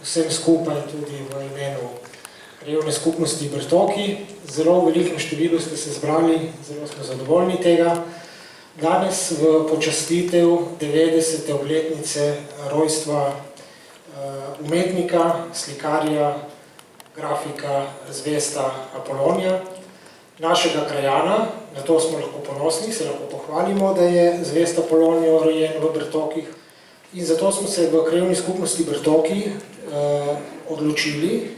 vsem skupaj tudi v imenu Krajevne skupnosti Bertoki. Zelo v velikem številu ste se zbrali, zelo smo zadovoljni tega. Danes v počastitev 90. obletnice rojstva umetnika, slikarja, grafika Zvesta Apolonija, našega krajana. Na to smo lahko ponosni, se lahko pohvalimo, da je Zvest Apolonija rojen v Bertokih. In zato smo se v Krajevni skupnosti Bertoki odločili,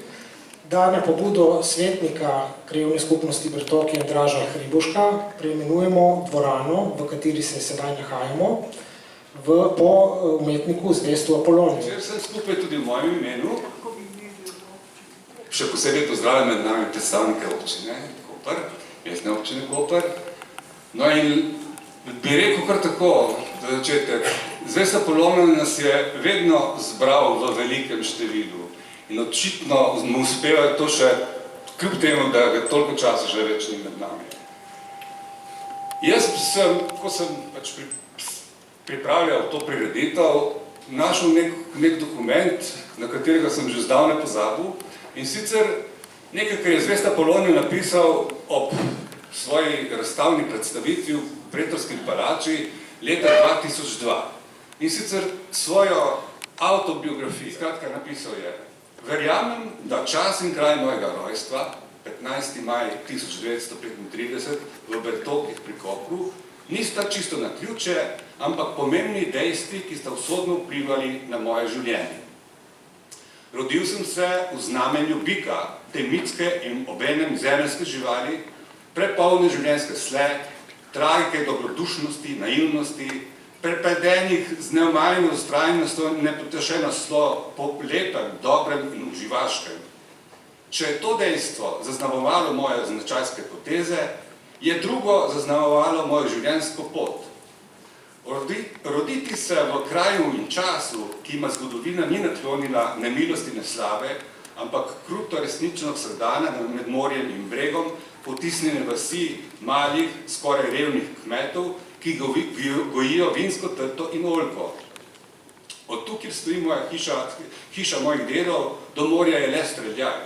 da na pobudo svetnika Krajevne skupnosti Bertoki Andraža Hribuška preimenujemo dvorano, v kateri se sedaj nahajamo, po umetniku Zvestu Apoloniju. Vsem skupaj tudi v mojem imenu. Še posebej pozdravljam med nami predstavnike občine Koper, mestne občine Koper. No in bi rekel kar tako, za začetek, Zvest Apolonij nas je vedno zbral v velikem številu in očitno mu uspeva to še kljub temu, da ga toliko časa že več ni med nami. Jaz sem, ko sem pač pripravljal to prireditev, našel nek dokument, na katerega sem že zdavnaj pozabil, in sicer nekaj, kar je Zvest Apolonij napisal ob svoji razstavni predstavitvi v Pretorski palači leta 2002. In sicer svojo avtobiografijo, skratka napisal je: verjamem, da čas in kraj mojega rojstva, 15. maj 1935 v Bertokih pri Kopru, nista čisto naključje, ampak pomembni dejstvi, ki sta usodno vplivali na moje življenje. Rodil sem se v znamenju bika, te mitske in obenem zemeljske živali, prepolne življenjske sle, tragike dobrodušnosti, naivnosti, prepedenih z neomajno vztrajnostjo in nepotešeno slo po lepem, dobrem in uživaškem. Če je to dejstvo zaznamovalo moje značajske poteze, je drugo zaznamovalo mojo življenjsko pot. Roditi se v kraju in času, ki ima zgodovina ni naklonila nemilosti ne slave, ampak kruto resnično vsakdana med morjem in bregom, potisnjene vasi malih, skoraj revnih kmetov, ki gojijo vinsko trto in oljko. Od tu, kjer stoji moja hiša mojih dedov, do morja je le streljaj.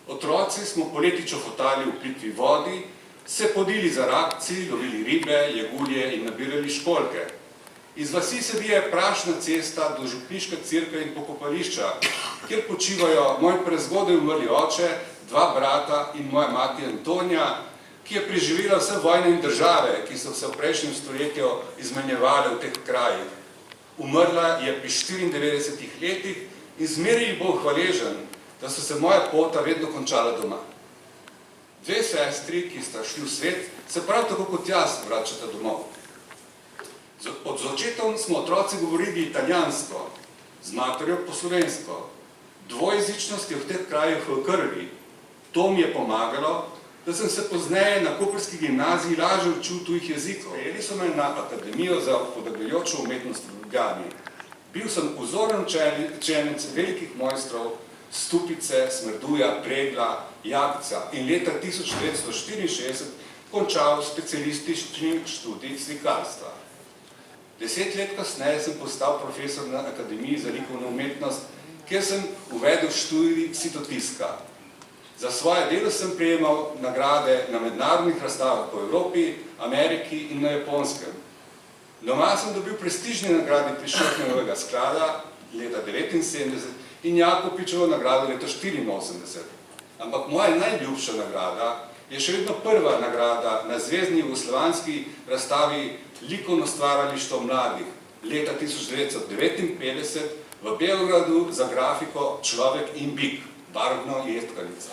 Otroci smo poleti čofotali v plitvi vodi, se podili za rakci, lovili ribe, jegulje in nabirali školjke. Iz vasi se vije prašna cesta do župniške cerkve in pokopališča, kjer počivajo moj prezgodaj umrli oče, dva brata in moja mati Antonija, ki je preživela vse vojne in države, ki so se v prejšnjem stoletju izmenjevale v teh krajih. Umrla je pri 94 letih in zmeraj ji bo hvaležen, da so se moja pota vedno končala doma. Dve sestri, ki sta šli v svet, se prav tako kot jaz vračata domov. Od začetka smo otroci govorili italijansko, z materjo po slovensko. Dvojezičnost je v teh krajih v krvi. To mi je pomagalo, da sem se pozneje na koprski gimnaziji lažje učil tujih jezikov. Prejeli so me na Akademijo za upodabljajočo umetnost v Ljubljani. Bil sem vzoren učenec velikih mojstrov Stupice, Smrduja, Pregla, Jagca in leta 1964 končal specialistični študij slikarstva. 10 let kasneje sem postal profesor na Akademiji za likovno umetnost, kjer sem uvedel študij sitotiska. Za svoje delo sem prejemal nagrade na mednarodnih razstavah po Evropi, Ameriki in na Japonskem. Doma sem dobil prestižne nagrade Prešernovega sklada leta 1979 in Jakopičevo nagrado leta 1984. Ampak moja najljubša nagrada je še vedno prva nagrada na zvezni jugoslovanski razstavi Likovno stvaralištvo mladih leta 1959 v Beogradu za grafiko Človek in bik, barvno jedkanico.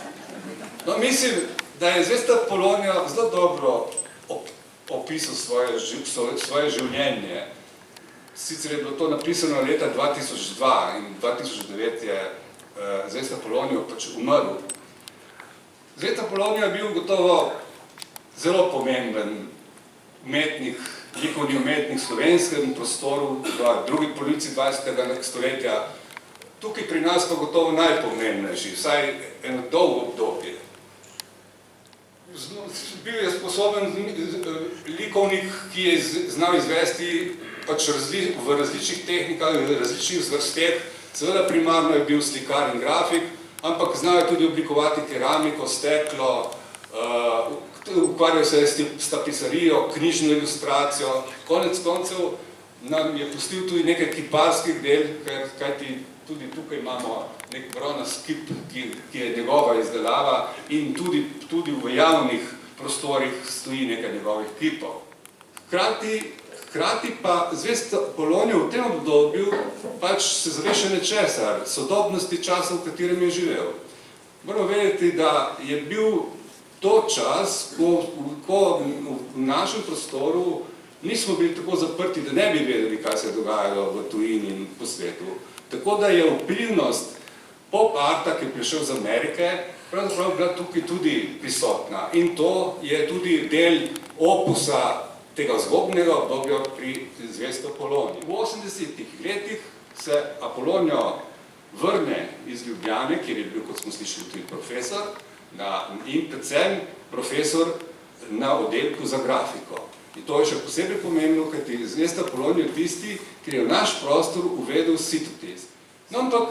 No, mislim, da je Zvest Apolonij zelo dobro opisal svoje življenje. Sicer je bilo to napisano leta 2002 in 2009 je Zvest Apolonij pač umrl. Zvest Apolonij je bil gotovo zelo pomemben umetnik, likovni umetnik v slovenskem prostoru v drugi polovici 20. stoletja. Tukaj pri nas pa gotovo najpomembnejši, vsaj eno dolgo obdobje. Bil je sposoben likovnik, ki je znal izvesti v različnih tehnikah, v različnih zvrsteh Seveda primarno je bil slikar in grafik, ampak znal je tudi oblikovati keramiko, steklo, ukvarjal se je s tapisarijo, knjižno ilustracijo. Konec koncev nam je pustil tudi nekaj kiparskih del, kajti tudi tukaj imamo nek bronast kip, ki je njegova izdelava in tudi v javnih prostorih stoji nekaj njegovih kipov. Hkrati pa zvest Apolonijo v tem obdobju pač se zave še nečesa, sodobnosti časa, v katerem je živel. Moramo vedeti, da je bil to čas, ko v našem prostoru nismo bili tako zaprti, da ne bi vedeli, kaj se je dogajalo v tujini in po svetu. Tako da je vplivnost pop-arta, ki je prišel z Amerike, pravzaprav bila tukaj tudi prisotna. In to je tudi del opusa tega zgodnega obdobja pri zvesti Apoloniji. V 80-ih letih se Apolonijo vrne iz Ljubljane, kjer je bil, kot smo slišali, tudi profesor, in predvsem profesor na oddelku za grafiko. In to je še posebej pomembno, kajti zvesta Apolonija je tisti, ki je v naš prostor uvedel sitotisk. No, ampak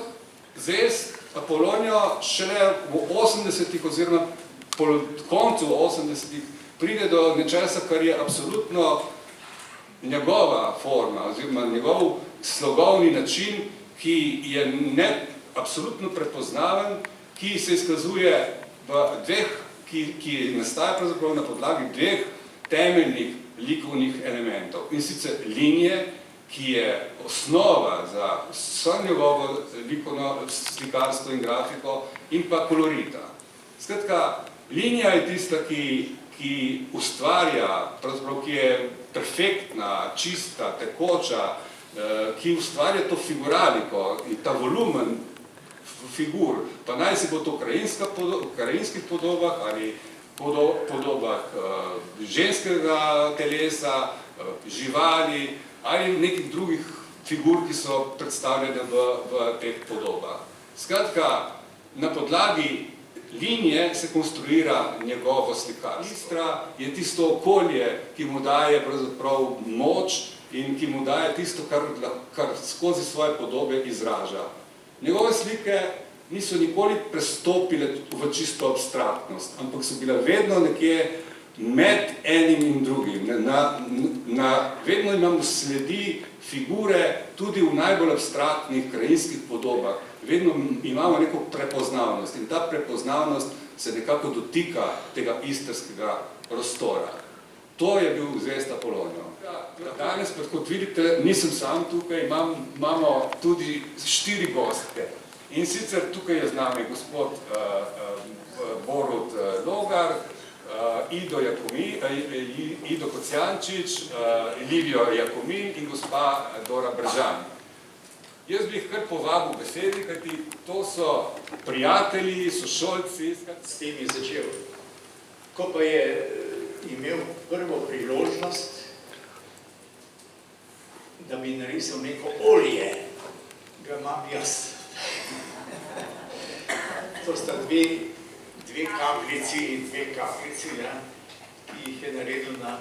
zvest Apolonijo šele v 80-ih oziroma po koncu 80-ih pride do nečesa, kar je absolutno njegova forma oziroma njegov slogovni način, ki je absolutno prepoznaven, ki se izkazuje v dveh, ki nastaja pravzaprav na podlagi dveh temeljnih likovnih elementov. In sicer linije, ki je osnova za vso njegovo likovno slikarstvo in grafiko, in pa kolorita. Skratka, linija je tista, ki ustvarja, pravzaprav, ki je perfektna, čista, tekoča, ki ustvarja to figuraliko in ta volumen figur, pa naj si bo to v krajinskih podobah ali podobah ženskega telesa, živali ali nekih drugih figur, ki so predstavljene v teh podobah. Skratka, na podlagi linije se konstruira njegovo slikarstvo. Istra je tisto okolje, ki mu daje pravzaprav moč in ki mu daje tisto, kar skozi svoje podobe izraža. Njegove slike niso nikoli prestopile v čisto abstraktnost, ampak so bile vedno nekje med enim in drugim. Vedno imamo sledi figure tudi v najbolj abstraktnih krajinskih podobah. Vedno imamo neko prepoznavnost in ta prepoznavnost se nekako dotika tega istrskega prostora. To je bil zvest Apolonijo. Danes, kot vidite, nisem sam tukaj, imamo tudi 4 gostke. In sicer tukaj je z nami gospod Borut Logar, Ido Kocijančič, Livijo Jakomin in gospa Dora Bržan. Jaz bi jih kar povabil besedi, kajti to so prijatelji, sošolci. S tem je začel. Ko pa je imel prvo priložnost, da bi narisal neko olje, ga imam jaz. To sta dve kapljici in dve kapljici, ki jih je naredil na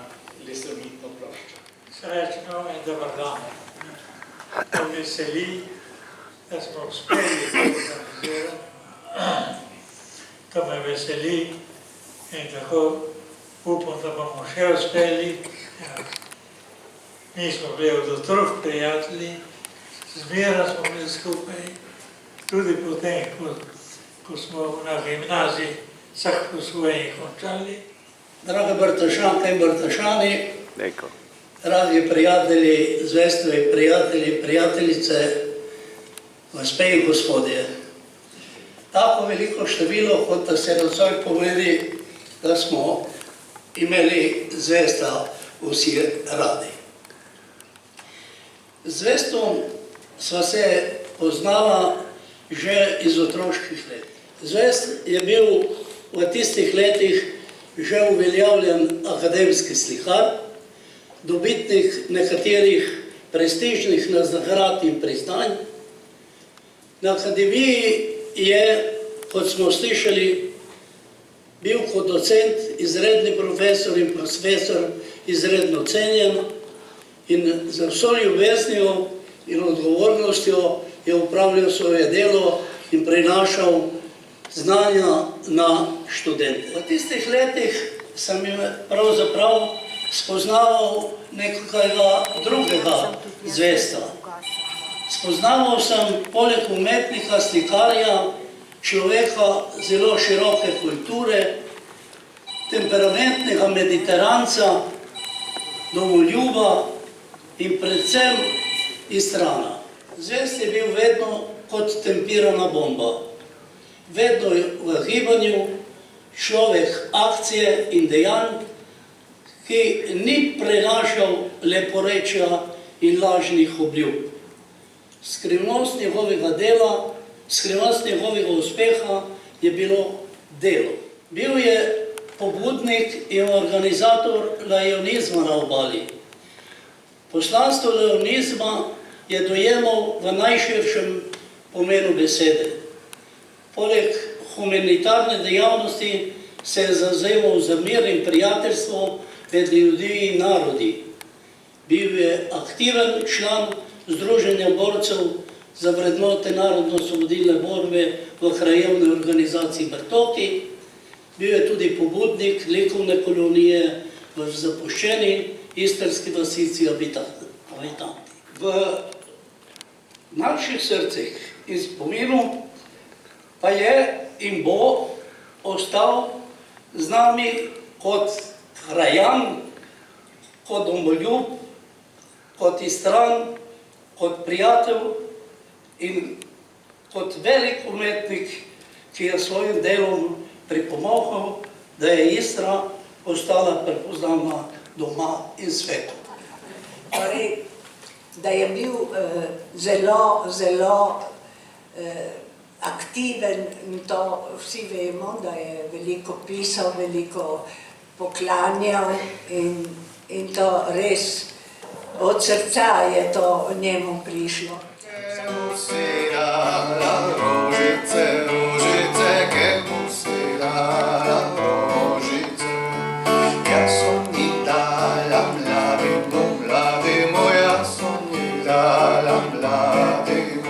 lesomitno ploščo. Srečno in dober dan. To veseli, da smo uspeli to organizirati. To me veseli in tako upam, da bomo še uspeli. Mi smo bili od otrok prijatelji, zmeraj smo bili skupaj, tudi potem, ko smo na gimnaziji vsak po svoje končali. Drage Bartošanke in Bartošani, dragi prijatelji, zvestovi prijatelji, prijateljice, gospe in gospodje. Tako veliko število, kot da se razvoj pomeni, da smo imeli zvesta vsi radi. Z zvestom sva se poznala že iz otroških let. Zvest je bil v tistih letih že uveljavljen akademski slikar, dobitnik nekaterih prestižnih nagrad in priznanj. Na akademiji je, kot smo slišali, bil kot docent izredni profesor in profesor izredno cenjen in z vso ljubeznijo in odgovornostjo je upravljal svoje delo in prenašal znanja na študente. V tistih letih sem pravzaprav spoznaval nekega drugega zvesta. Spoznaval sem poleg umetnika, slikarja, človeka zelo široke kulture, temperamentnega mediteranca, domoljuba in predvsem Istrana. Zvest je bil vedno kot tempirana bomba. Vedno v gibanju, človek akcije in dejanj, ki ni prenašal leporečja in lažnih obljub. Skrivnost njegovega dela, skrivnost njegovega uspeha je bilo delo. Bil je pobudnik in organizator lajonizma na Obali. Poslanstvo lajonizma je dojemal v najširšem pomenu besede. Poleg humanitarne dejavnosti se je zavzemal za mir in prijateljstvo med ljudmi in narodi. Bil je aktiven član Združenja borcev za vrednote narodno-osvobodilne borbe v krajevni organizaciji Brtoki. Bil je tudi pobudnik likovne kolonije v zapuščeni istrski vasici Abitanti. V naših srcih in spominu pa je in bo ostal z nami kot krajan, kot domoljub, kot Istran, kot prijatelj in kot velik umetnik, ki je svojim delom pripomogel, da je Istra postala prepoznavna doma in svetu. Torej, da je bil zelo aktiven, in to vsi vemo, da je veliko pisal, veliko poklanjal in to res od srca je to njemu prišlo. Mladim, moja sonila, mladim.